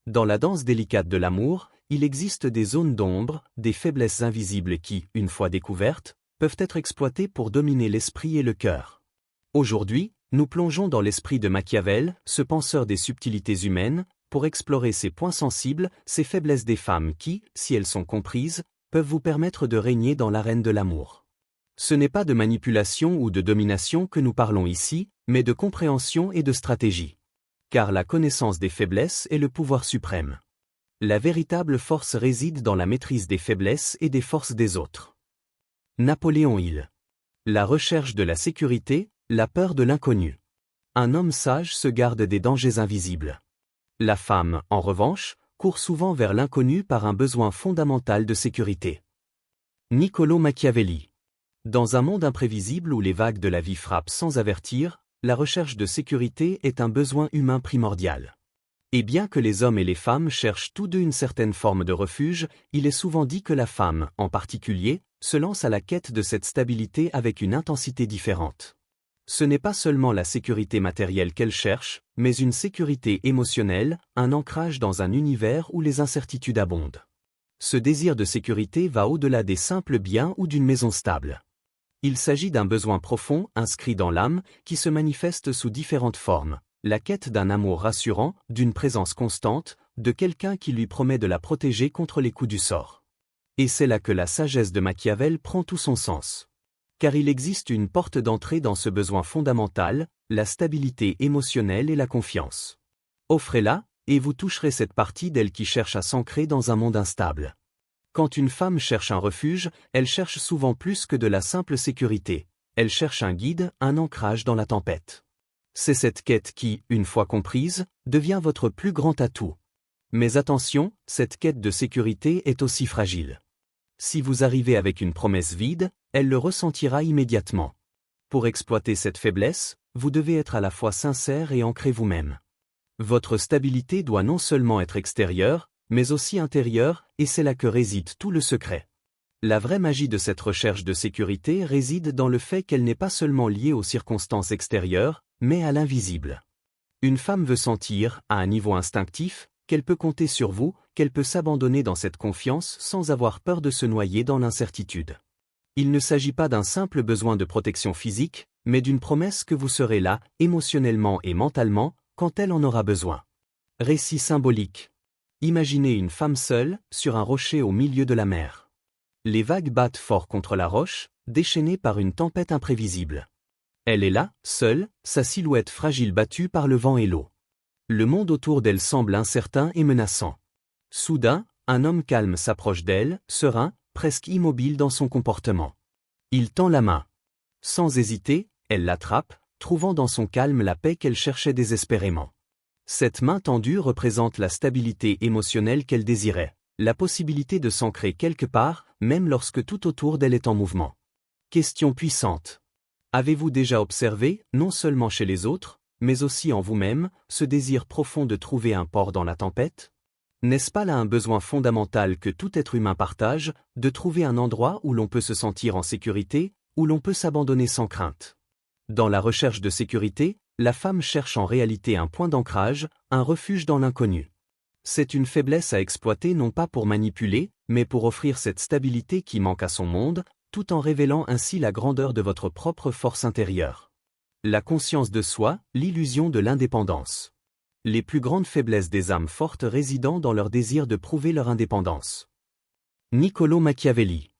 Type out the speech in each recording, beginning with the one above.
Dans la danse délicate de l'amour, il existe des zones d'ombre, des faiblesses invisibles qui, une fois découvertes, peuvent être exploitées pour dominer l'esprit et le cœur. Aujourd'hui, nous plongeons dans l'esprit de Machiavel, ce penseur des subtilités humaines, pour explorer ces points sensibles, ces faiblesses des femmes qui, si elles sont comprises, peuvent vous permettre de régner dans l'arène de l'amour. Ce n'est pas de manipulation ou de domination que nous parlons ici, mais de compréhension et de stratégie. Car la connaissance des faiblesses est le pouvoir suprême. La véritable force réside dans la maîtrise des faiblesses et des forces des autres. Napoléon Hill. La recherche de la sécurité, la peur de l'inconnu. Un homme sage se garde des dangers invisibles. La femme, en revanche, court souvent vers l'inconnu par un besoin fondamental de sécurité. Niccolò Machiavelli. Dans un monde imprévisible où les vagues de la vie frappent sans avertir, la recherche de sécurité est un besoin humain primordial. Et bien que les hommes et les femmes cherchent tous deux une certaine forme de refuge, il est souvent dit que la femme, en particulier, se lance à la quête de cette stabilité avec une intensité différente. Ce n'est pas seulement la sécurité matérielle qu'elle cherche, mais une sécurité émotionnelle, un ancrage dans un univers où les incertitudes abondent. Ce désir de sécurité va au-delà des simples biens ou d'une maison stable. Il s'agit d'un besoin profond, inscrit dans l'âme, qui se manifeste sous différentes formes. La quête d'un amour rassurant, d'une présence constante, de quelqu'un qui lui promet de la protéger contre les coups du sort. Et c'est là que la sagesse de Machiavel prend tout son sens. Car il existe une porte d'entrée dans ce besoin fondamental, la stabilité émotionnelle et la confiance. Offrez-la, et vous toucherez cette partie d'elle qui cherche à s'ancrer dans un monde instable. Quand une femme cherche un refuge, elle cherche souvent plus que de la simple sécurité. Elle cherche un guide, un ancrage dans la tempête. C'est cette quête qui, une fois comprise, devient votre plus grand atout. Mais attention, cette quête de sécurité est aussi fragile. Si vous arrivez avec une promesse vide, elle le ressentira immédiatement. Pour exploiter cette faiblesse, vous devez être à la fois sincère et ancré vous-même. Votre stabilité doit non seulement être extérieure, mais aussi intérieure, et c'est là que réside tout le secret. La vraie magie de cette recherche de sécurité réside dans le fait qu'elle n'est pas seulement liée aux circonstances extérieures, mais à l'invisible. Une femme veut sentir, à un niveau instinctif, qu'elle peut compter sur vous, qu'elle peut s'abandonner dans cette confiance sans avoir peur de se noyer dans l'incertitude. Il ne s'agit pas d'un simple besoin de protection physique, mais d'une promesse que vous serez là, émotionnellement et mentalement, quand elle en aura besoin. Récit symbolique. Imaginez une femme seule, sur un rocher au milieu de la mer. Les vagues battent fort contre la roche, déchaînée par une tempête imprévisible. Elle est là, seule, sa silhouette fragile battue par le vent et l'eau. Le monde autour d'elle semble incertain et menaçant. Soudain, un homme calme s'approche d'elle, serein, presque immobile dans son comportement. Il tend la main. Sans hésiter, elle l'attrape, trouvant dans son calme la paix qu'elle cherchait désespérément. Cette main tendue représente la stabilité émotionnelle qu'elle désirait, la possibilité de s'ancrer quelque part, même lorsque tout autour d'elle est en mouvement. Question puissante. Avez-vous déjà observé, non seulement chez les autres, mais aussi en vous-même, ce désir profond de trouver un port dans la tempête? N'est-ce pas là un besoin fondamental que tout être humain partage, de trouver un endroit où l'on peut se sentir en sécurité, où l'on peut s'abandonner sans crainte? Dans la recherche de sécurité, la femme cherche en réalité un point d'ancrage, un refuge dans l'inconnu. C'est une faiblesse à exploiter non pas pour manipuler, mais pour offrir cette stabilité qui manque à son monde, tout en révélant ainsi la grandeur de votre propre force intérieure. La conscience de soi, l'illusion de l'indépendance. Les plus grandes faiblesses des âmes fortes résidant dans leur désir de prouver leur indépendance. Niccolò Machiavelli.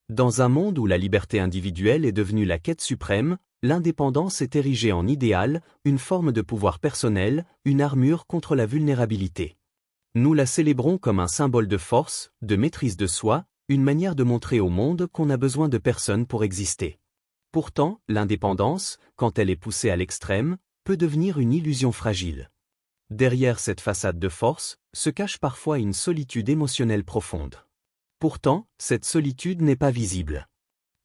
Dans un monde où la liberté individuelle est devenue la quête suprême, l'indépendance est érigée en idéal, une forme de pouvoir personnel, une armure contre la vulnérabilité. Nous la célébrons comme un symbole de force, de maîtrise de soi, une manière de montrer au monde qu'on n'a besoin de personne pour exister. Pourtant, l'indépendance, quand elle est poussée à l'extrême, peut devenir une illusion fragile. Derrière cette façade de force, se cache parfois une solitude émotionnelle profonde. Pourtant, cette solitude n'est pas visible.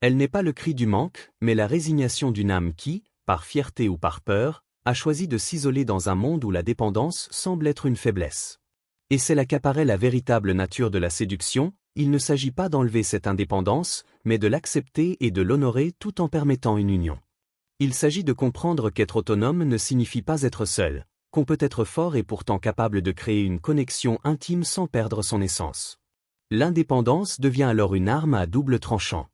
Elle n'est pas le cri du manque, mais la résignation d'une âme qui, par fierté ou par peur, a choisi de s'isoler dans un monde où la dépendance semble être une faiblesse. Et c'est là qu'apparaît la véritable nature de la séduction. Il ne s'agit pas d'enlever cette indépendance, mais de l'accepter et de l'honorer tout en permettant une union. Il s'agit de comprendre qu'être autonome ne signifie pas être seul, qu'on peut être fort et pourtant capable de créer une connexion intime sans perdre son essence. L'indépendance devient alors une arme à double tranchant.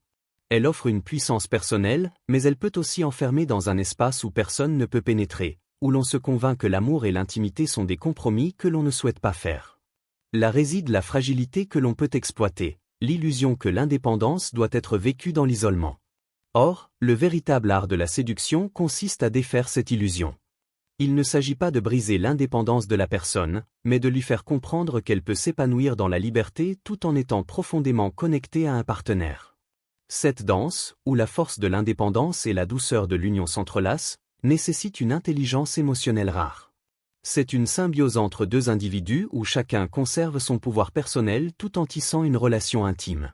Elle offre une puissance personnelle, mais elle peut aussi enfermer dans un espace où personne ne peut pénétrer, où l'on se convainc que l'amour et l'intimité sont des compromis que l'on ne souhaite pas faire. Là réside la fragilité que l'on peut exploiter, l'illusion que l'indépendance doit être vécue dans l'isolement. Or, le véritable art de la séduction consiste à défaire cette illusion. Il ne s'agit pas de briser l'indépendance de la personne, mais de lui faire comprendre qu'elle peut s'épanouir dans la liberté tout en étant profondément connectée à un partenaire. Cette danse, où la force de l'indépendance et la douceur de l'union s'entrelacent, nécessite une intelligence émotionnelle rare. C'est une symbiose entre deux individus où chacun conserve son pouvoir personnel tout en tissant une relation intime.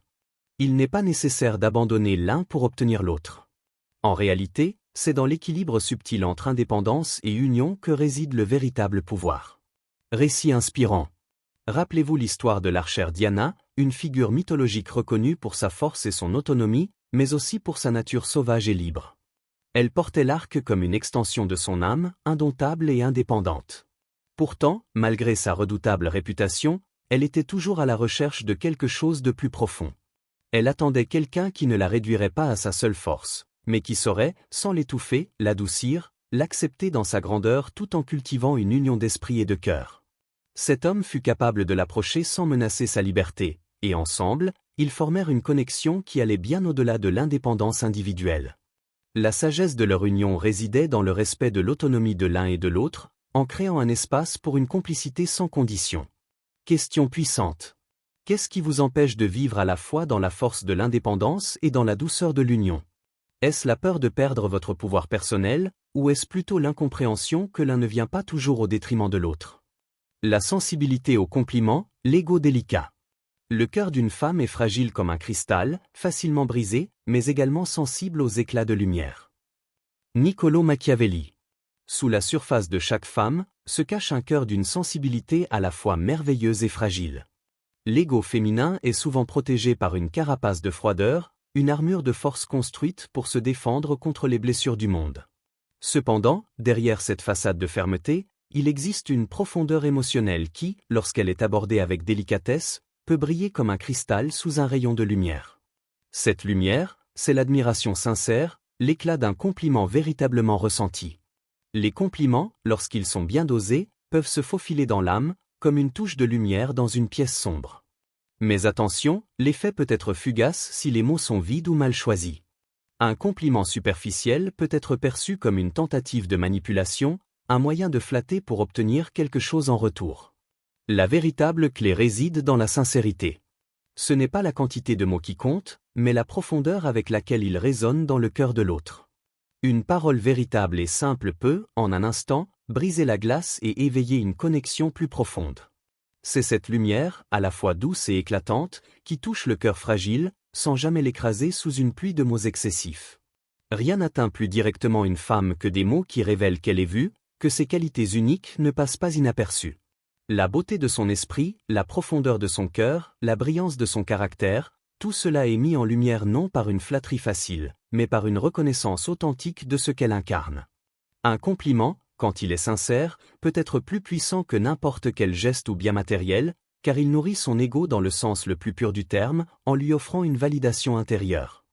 Il n'est pas nécessaire d'abandonner l'un pour obtenir l'autre. En réalité, c'est dans l'équilibre subtil entre indépendance et union que réside le véritable pouvoir. Récit inspirant. Rappelez-vous l'histoire de l'archère Diana, une figure mythologique reconnue pour sa force et son autonomie, mais aussi pour sa nature sauvage et libre. Elle portait l'arc comme une extension de son âme, indomptable et indépendante. Pourtant, malgré sa redoutable réputation, elle était toujours à la recherche de quelque chose de plus profond. Elle attendait quelqu'un qui ne la réduirait pas à sa seule force, mais qui saurait, sans l'étouffer, l'adoucir, l'accepter dans sa grandeur tout en cultivant une union d'esprit et de cœur. Cet homme fut capable de l'approcher sans menacer sa liberté, et ensemble, ils formèrent une connexion qui allait bien au-delà de l'indépendance individuelle. La sagesse de leur union résidait dans le respect de l'autonomie de l'un et de l'autre, en créant un espace pour une complicité sans condition. Question puissante. Qu'est-ce qui vous empêche de vivre à la fois dans la force de l'indépendance et dans la douceur de l'union? Est-ce la peur de perdre votre pouvoir personnel, ou est-ce plutôt l'incompréhension que l'un ne vient pas toujours au détriment de l'autre? La sensibilité aux compliments, l'ego délicat. Le cœur d'une femme est fragile comme un cristal, facilement brisé, mais également sensible aux éclats de lumière. Niccolò Machiavelli. Sous la surface de chaque femme, se cache un cœur d'une sensibilité à la fois merveilleuse et fragile. L'ego féminin est souvent protégé par une carapace de froideur, une armure de force construite pour se défendre contre les blessures du monde. Cependant, derrière cette façade de fermeté, il existe une profondeur émotionnelle qui, lorsqu'elle est abordée avec délicatesse, peut briller comme un cristal sous un rayon de lumière. Cette lumière, c'est l'admiration sincère, l'éclat d'un compliment véritablement ressenti. Les compliments, lorsqu'ils sont bien dosés, peuvent se faufiler dans l'âme, comme une touche de lumière dans une pièce sombre. Mais attention, l'effet peut être fugace si les mots sont vides ou mal choisis. Un compliment superficiel peut être perçu comme une tentative de manipulation, un moyen de flatter pour obtenir quelque chose en retour. La véritable clé réside dans la sincérité. Ce n'est pas la quantité de mots qui compte, mais la profondeur avec laquelle ils résonnent dans le cœur de l'autre. Une parole véritable et simple peut, en un instant, briser la glace et éveiller une connexion plus profonde. C'est cette lumière, à la fois douce et éclatante, qui touche le cœur fragile, sans jamais l'écraser sous une pluie de mots excessifs. Rien n'atteint plus directement une femme que des mots qui révèlent qu'elle est vue, que ses qualités uniques ne passent pas inaperçues. La beauté de son esprit, la profondeur de son cœur, la brillance de son caractère, tout cela est mis en lumière non par une flatterie facile, mais par une reconnaissance authentique de ce qu'elle incarne. Un compliment, quand il est sincère, peut être plus puissant que n'importe quel geste ou bien matériel, car il nourrit son ego dans le sens le plus pur du terme, en lui offrant une validation intérieure.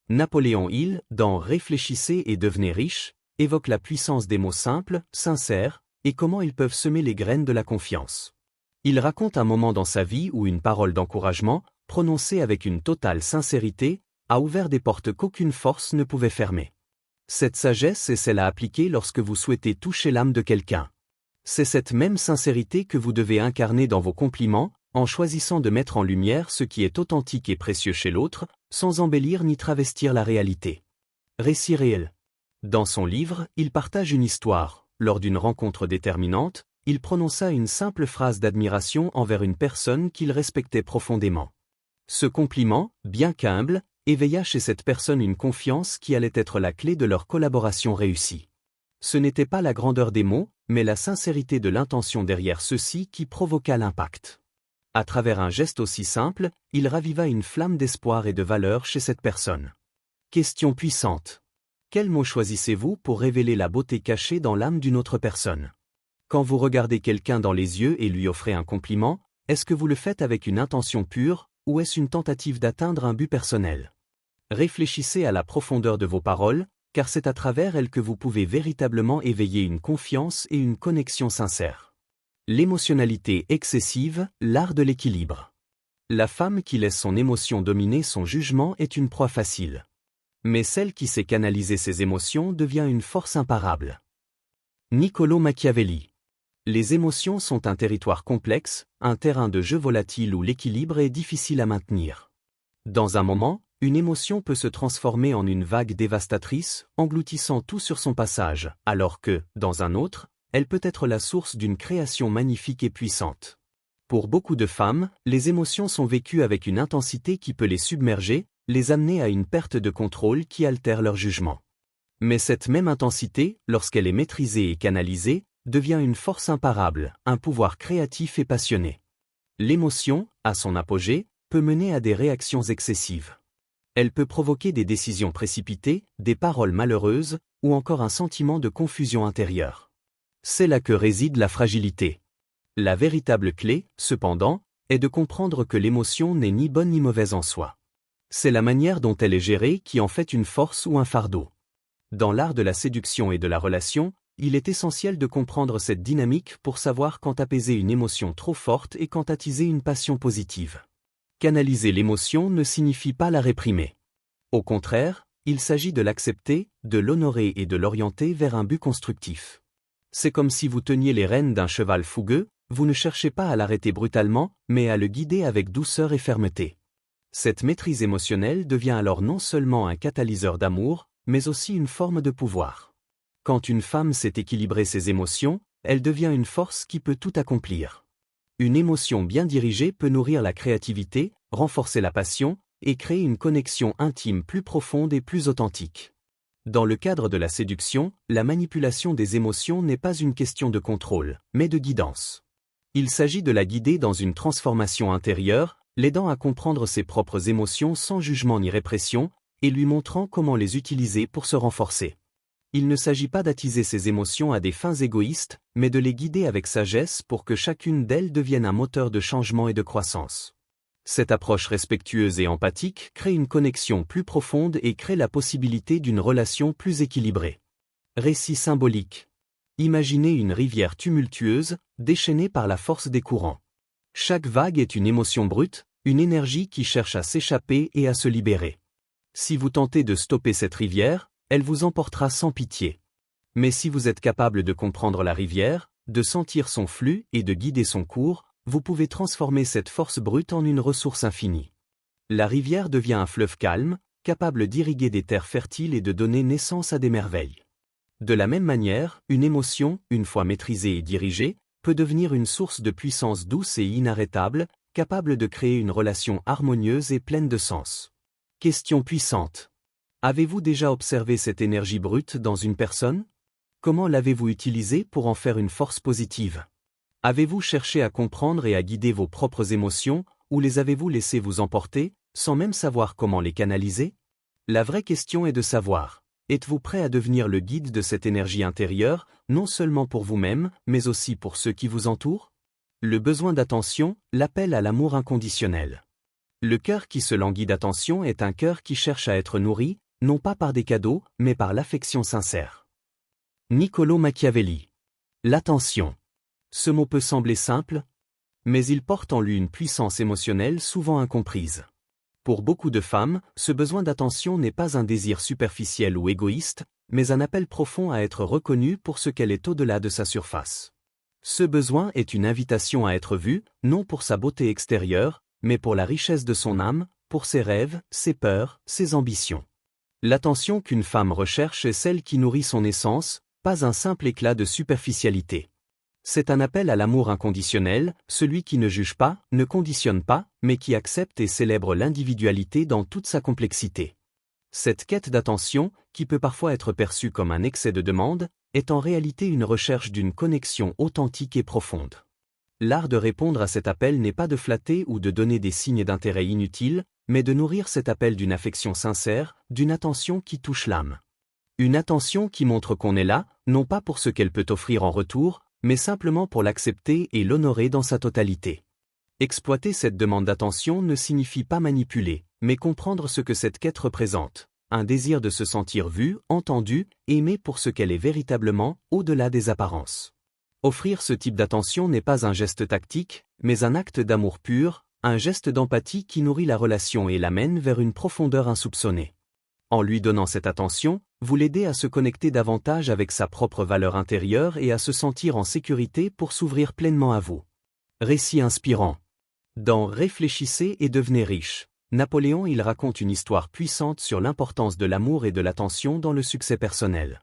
Napoléon Hill, dans Réfléchissez et devenez riche, évoque la puissance des mots simples, sincères, et comment ils peuvent semer les graines de la confiance. Il raconte un moment dans sa vie où une parole d'encouragement, prononcée avec une totale sincérité, a ouvert des portes qu'aucune force ne pouvait fermer. Cette sagesse est celle à appliquer lorsque vous souhaitez toucher l'âme de quelqu'un. C'est cette même sincérité que vous devez incarner dans vos compliments, en choisissant de mettre en lumière ce qui est authentique et précieux chez l'autre, sans embellir ni travestir la réalité. Récit réel. Dans son livre, il partage une histoire. Lors d'une rencontre déterminante, il prononça une simple phrase d'admiration envers une personne qu'il respectait profondément. Ce compliment, bien qu'humble, éveilla chez cette personne une confiance qui allait être la clé de leur collaboration réussie. Ce n'était pas la grandeur des mots, mais la sincérité de l'intention derrière ceux-ci qui provoqua l'impact. À travers un geste aussi simple, il raviva une flamme d'espoir et de valeur chez cette personne. Question puissante. Quel mot choisissez-vous pour révéler la beauté cachée dans l'âme d'une autre personne? Quand vous regardez quelqu'un dans les yeux et lui offrez un compliment, est-ce que vous le faites avec une intention pure, ou est-ce une tentative d'atteindre un but personnel? Réfléchissez à la profondeur de vos paroles, car c'est à travers elles que vous pouvez véritablement éveiller une confiance et une connexion sincère. L'émotionnalité excessive, l'art de l'équilibre. La femme qui laisse son émotion dominer son jugement est une proie facile. Mais celle qui sait canaliser ses émotions devient une force imparable. Niccolò Machiavelli. Les émotions sont un territoire complexe, un terrain de jeu volatile où l'équilibre est difficile à maintenir. Dans un moment, une émotion peut se transformer en une vague dévastatrice, engloutissant tout sur son passage, alors que, dans un autre, elle peut être la source d'une création magnifique et puissante. Pour beaucoup de femmes, les émotions sont vécues avec une intensité qui peut les submerger, les amener à une perte de contrôle qui altère leur jugement. Mais cette même intensité, lorsqu'elle est maîtrisée et canalisée, devient une force imparable, un pouvoir créatif et passionné. L'émotion, à son apogée, peut mener à des réactions excessives. Elle peut provoquer des décisions précipitées, des paroles malheureuses, ou encore un sentiment de confusion intérieure. C'est là que réside la fragilité. La véritable clé, cependant, est de comprendre que l'émotion n'est ni bonne ni mauvaise en soi. C'est la manière dont elle est gérée qui en fait une force ou un fardeau. Dans l'art de la séduction et de la relation, il est essentiel de comprendre cette dynamique pour savoir quand apaiser une émotion trop forte et quand attiser une passion positive. Canaliser l'émotion ne signifie pas la réprimer. Au contraire, il s'agit de l'accepter, de l'honorer et de l'orienter vers un but constructif. C'est comme si vous teniez les rênes d'un cheval fougueux, vous ne cherchez pas à l'arrêter brutalement, mais à le guider avec douceur et fermeté. Cette maîtrise émotionnelle devient alors non seulement un catalyseur d'amour, mais aussi une forme de pouvoir. Quand une femme sait équilibrer ses émotions, elle devient une force qui peut tout accomplir. Une émotion bien dirigée peut nourrir la créativité, renforcer la passion, et créer une connexion intime plus profonde et plus authentique. Dans le cadre de la séduction, la manipulation des émotions n'est pas une question de contrôle, mais de guidance. Il s'agit de la guider dans une transformation intérieure, l'aidant à comprendre ses propres émotions sans jugement ni répression, et lui montrant comment les utiliser pour se renforcer. Il ne s'agit pas d'attiser ses émotions à des fins égoïstes, mais de les guider avec sagesse pour que chacune d'elles devienne un moteur de changement et de croissance. Cette approche respectueuse et empathique crée une connexion plus profonde et crée la possibilité d'une relation plus équilibrée. Récit symbolique. Imaginez une rivière tumultueuse, déchaînée par la force des courants. Chaque vague est une émotion brute, une énergie qui cherche à s'échapper et à se libérer. Si vous tentez de stopper cette rivière, elle vous emportera sans pitié. Mais si vous êtes capable de comprendre la rivière, de sentir son flux et de guider son cours, vous pouvez transformer cette force brute en une ressource infinie. La rivière devient un fleuve calme, capable d'irriguer des terres fertiles et de donner naissance à des merveilles. De la même manière, une émotion, une fois maîtrisée et dirigée, peut devenir une source de puissance douce et inarrêtable, capable de créer une relation harmonieuse et pleine de sens. Question puissante. Avez-vous déjà observé cette énergie brute dans une personne? Comment l'avez-vous utilisée pour en faire une force positive? Avez-vous cherché à comprendre et à guider vos propres émotions, ou les avez-vous laissées vous emporter, sans même savoir comment les canaliser? La vraie question est de savoir, êtes-vous prêt à devenir le guide de cette énergie intérieure, non seulement pour vous-même, mais aussi pour ceux qui vous entourent? Le besoin d'attention, l'appel à l'amour inconditionnel. Le cœur qui se languit d'attention est un cœur qui cherche à être nourri, non pas par des cadeaux, mais par l'affection sincère. Niccolò Machiavelli. L'attention. Ce mot peut sembler simple, mais il porte en lui une puissance émotionnelle souvent incomprise. Pour beaucoup de femmes, ce besoin d'attention n'est pas un désir superficiel ou égoïste, mais un appel profond à être reconnue pour ce qu'elle est au-delà de sa surface. Ce besoin est une invitation à être vue, non pour sa beauté extérieure, mais pour la richesse de son âme, pour ses rêves, ses peurs, ses ambitions. L'attention qu'une femme recherche est celle qui nourrit son essence, pas un simple éclat de superficialité. C'est un appel à l'amour inconditionnel, celui qui ne juge pas, ne conditionne pas, mais qui accepte et célèbre l'individualité dans toute sa complexité. Cette quête d'attention, qui peut parfois être perçue comme un excès de demande, est en réalité une recherche d'une connexion authentique et profonde. L'art de répondre à cet appel n'est pas de flatter ou de donner des signes d'intérêt inutiles, mais de nourrir cet appel d'une affection sincère, d'une attention qui touche l'âme. Une attention qui montre qu'on est là, non pas pour ce qu'elle peut offrir en retour, mais simplement pour l'accepter et l'honorer dans sa totalité. Exploiter cette demande d'attention ne signifie pas manipuler, mais comprendre ce que cette quête représente, un désir de se sentir vu, entendu, aimé pour ce qu'elle est véritablement, au-delà des apparences. Offrir ce type d'attention n'est pas un geste tactique, mais un acte d'amour pur, un geste d'empathie qui nourrit la relation et l'amène vers une profondeur insoupçonnée. En lui donnant cette attention, vous l'aidez à se connecter davantage avec sa propre valeur intérieure et à se sentir en sécurité pour s'ouvrir pleinement à vous. Récit inspirant. Dans Réfléchissez et devenez riche, Napoléon il raconte une histoire puissante sur l'importance de l'amour et de l'attention dans le succès personnel.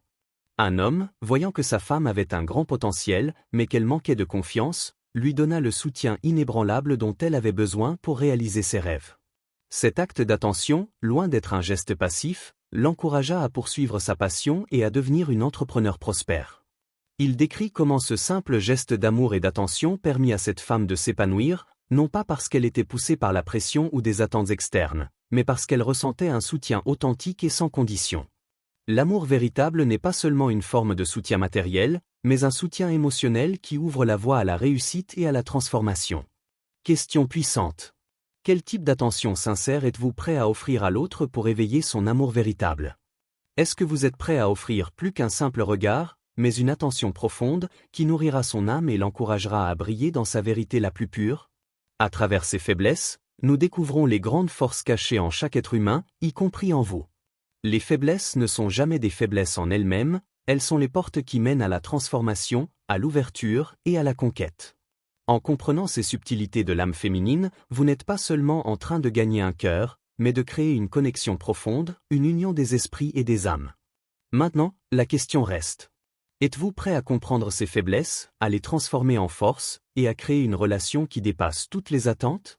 Un homme, voyant que sa femme avait un grand potentiel, mais qu'elle manquait de confiance, lui donna le soutien inébranlable dont elle avait besoin pour réaliser ses rêves. Cet acte d'attention, loin d'être un geste passif, l'encouragea à poursuivre sa passion et à devenir une entrepreneur prospère. Il décrit comment ce simple geste d'amour et d'attention permit à cette femme de s'épanouir, non pas parce qu'elle était poussée par la pression ou des attentes externes, mais parce qu'elle ressentait un soutien authentique et sans condition. L'amour véritable n'est pas seulement une forme de soutien matériel, mais un soutien émotionnel qui ouvre la voie à la réussite et à la transformation. Question puissante. Quel type d'attention sincère êtes-vous prêt à offrir à l'autre pour éveiller son amour véritable? Est-ce que vous êtes prêt à offrir plus qu'un simple regard, mais une attention profonde, qui nourrira son âme et l'encouragera à briller dans sa vérité la plus pure? À travers ses faiblesses, nous découvrons les grandes forces cachées en chaque être humain, y compris en vous. Les faiblesses ne sont jamais des faiblesses en elles-mêmes, elles sont les portes qui mènent à la transformation, à l'ouverture et à la conquête. En comprenant ces subtilités de l'âme féminine, vous n'êtes pas seulement en train de gagner un cœur, mais de créer une connexion profonde, une union des esprits et des âmes. Maintenant, la question reste. Êtes-vous prêt à comprendre ces faiblesses, à les transformer en force, et à créer une relation qui dépasse toutes les attentes?